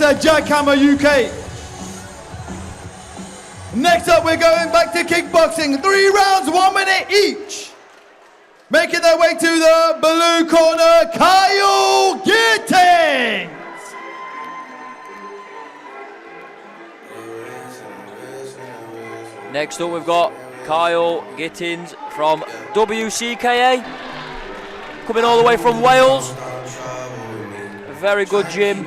JackHammer UK. Next up, we're going back to kickboxing. 3 rounds, 1 minute each. Making their way to the blue corner, Kyle Gittings. Next up, we've got Kyle Gittings from WCKA, coming all the way from Wales. A very good gym.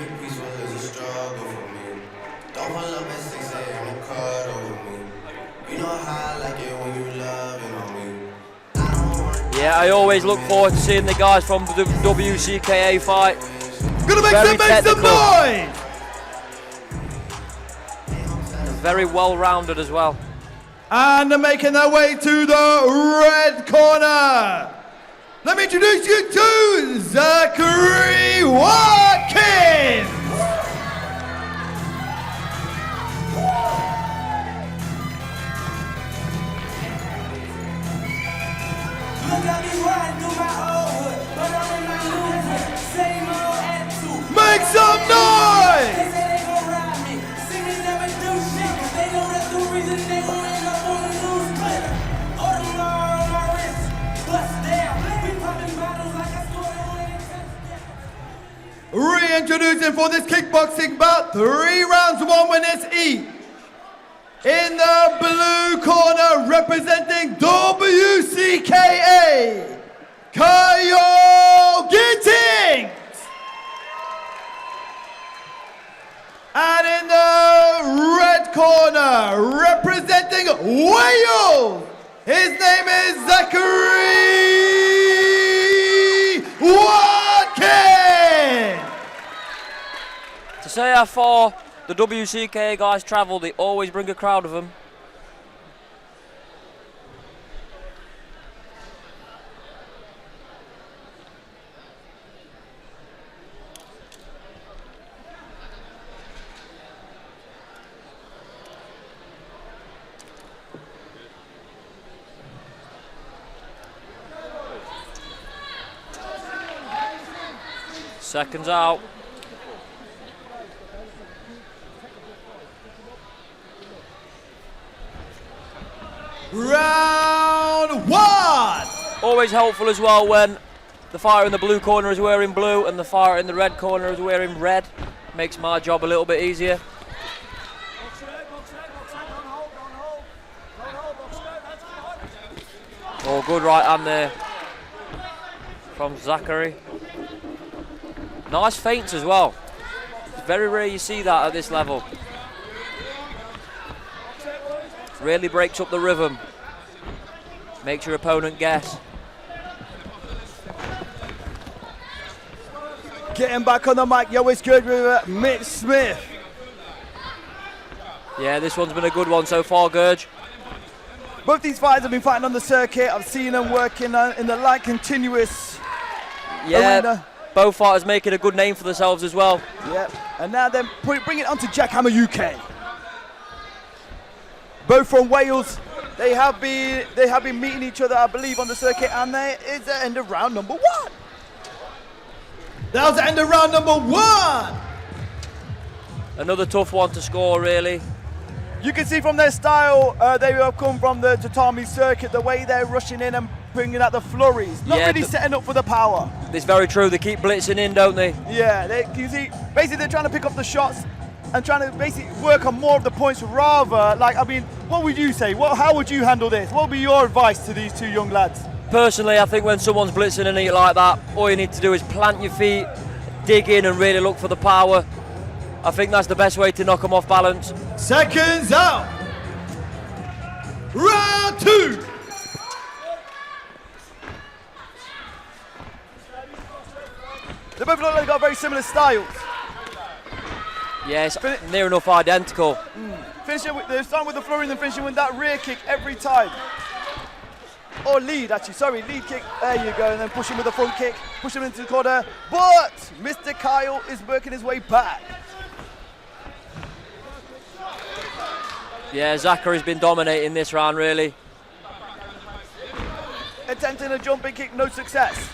Yeah, I always look forward to seeing the guys from the WCKA fight. Gonna make some noise! Very well-rounded as well. And they're making their way to the red corner. Let me introduce you to Zachary Watkins. Make some noise! Reintroducing for this kickboxing bout, 3 rounds, 1 minute each. In the blue corner, representing WCKA, Kyle Gittings. And in the red corner, representing Wales, his name is Zachary Watkins. To say how far the WCKA guys travel, they always bring a crowd of them. Seconds out. Round 1. Always helpful as well when the fighter in the blue corner is wearing blue and the fighter in the red corner is wearing red. Makes my job a little bit easier. Oh, good right hand there from Zachary. Nice feints as well. It's very rare you see that at this level. Really breaks up the rhythm. Makes your opponent guess. Getting back on the mic, yo, it's good with Mitch Smith. Yeah, this one's been a good one so far, Gurge. Both these fighters have been fighting on the circuit. I've seen them working in the light continuous arena. Both fighters making a good name for themselves as well. Yep, and now then bring it on to JackHammer UK. Both from Wales. They have been meeting each other, I believe, on the circuit, and there is the end of round number 1. That was the end of round number 1. Another tough one to score, really. You can see from their style, they have come from the tatami circuit, the way they're rushing in and bringing out the flurries. Not really setting up for the power. It's very true, they keep blitzing in, don't they? Yeah, you see, basically they're trying to pick up the shots and trying to basically work on more of the points rather, like, I mean, what would you say? How would you handle this? What would be your advice to these 2 young lads? Personally, I think when someone's blitzing in it like that, all you need to do is plant your feet, dig in and really look for the power. I think that's the best way to knock them off balance. Seconds out. Round 2. They both look like they've got very similar styles. Yes, near enough identical. They're starting with the flurry and then finishing with that rear kick every time. Or lead, actually, sorry, lead kick. There you go, and then push him with the front kick, push him into the corner. But Mr. Kyle is working his way back. Yeah, Zachary's been dominating this round, really. Attempting a jumping kick, no success.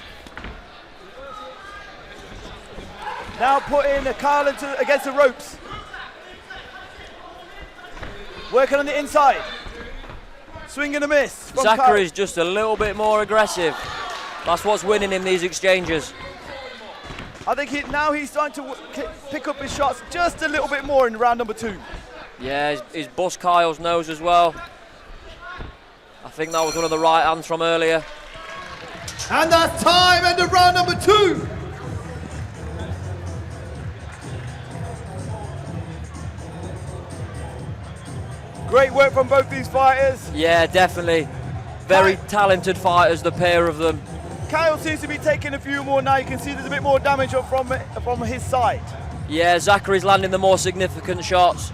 Now putting Kyle against the ropes. Working on the inside. Swing and a miss. Zachary's just a little bit more aggressive. That's what's winning in these exchanges. I think now he's starting to pick up his shots just a little bit more in round number 2. Yeah, he's bust Kyle's nose as well. I think that was one of the right hands from earlier. And that's time, end of round number 2. Great work from both these fighters. Yeah, definitely. Very talented fighters, the pair of them. Kyle seems to be taking a few more now. You can see there's a bit more damage up from his side. Yeah, Zachary's landing the more significant shots.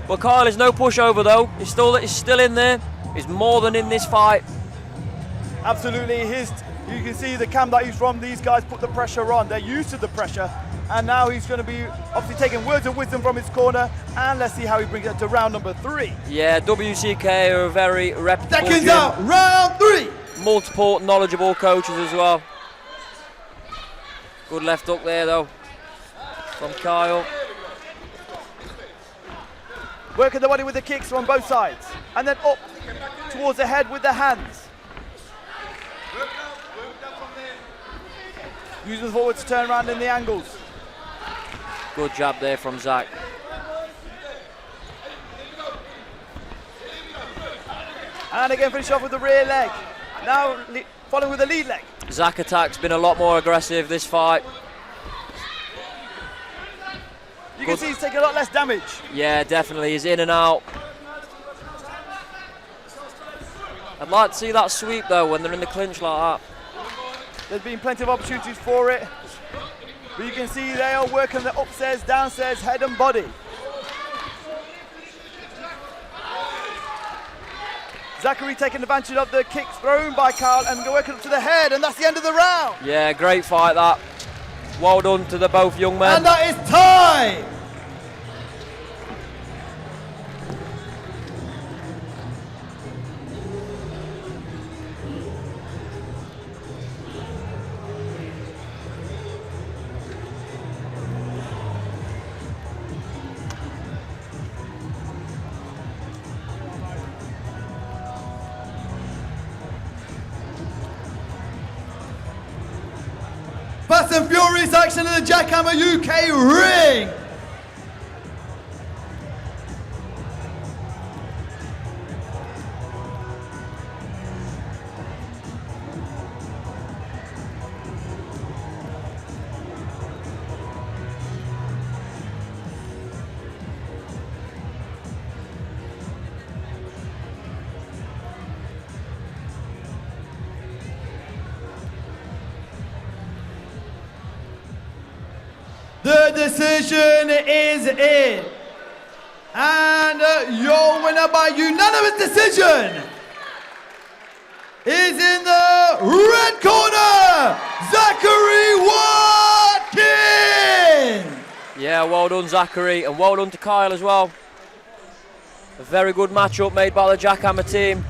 But Kyle is no pushover though. He's still in there. He's more than in this fight. Absolutely. You can see the camp that he's from. These guys put the pressure on. They're used to the pressure. And now he's going to be obviously taking words of wisdom from his corner. And let's see how he brings it to round number 3. Yeah, WCK are a very reputable Seconds gym. out, round 3. Multiple knowledgeable coaches as well. Good left hook there though from Kyle. Working the body with the kicks from both sides. And then up towards the head with the hands. Using the forward to turn around in the angles. Good jab there from Zach. And again finish off with the rear leg. Now following with the lead leg. Zach attack's been a lot more aggressive this fight. You can see he's taking a lot less damage. Yeah, definitely. He's in and out. I'd like to see that sweep though when they're in the clinch like that. There's been plenty of opportunities for it. But you can see they are working the upstairs, downstairs, head and body. Zachary taking advantage of the kicks thrown by Kyle and working up to the head, and that's the end of the round. Yeah, great fight that. Well done to the both young men. And that is time. Fast and furious action in the JackHammer UK ring. The decision is in. And your winner by unanimous decision is in the red corner, Zachary Watkins. Yeah, well done Zachary, and well done to Kyle as well. A very good matchup made by the JackHammer team.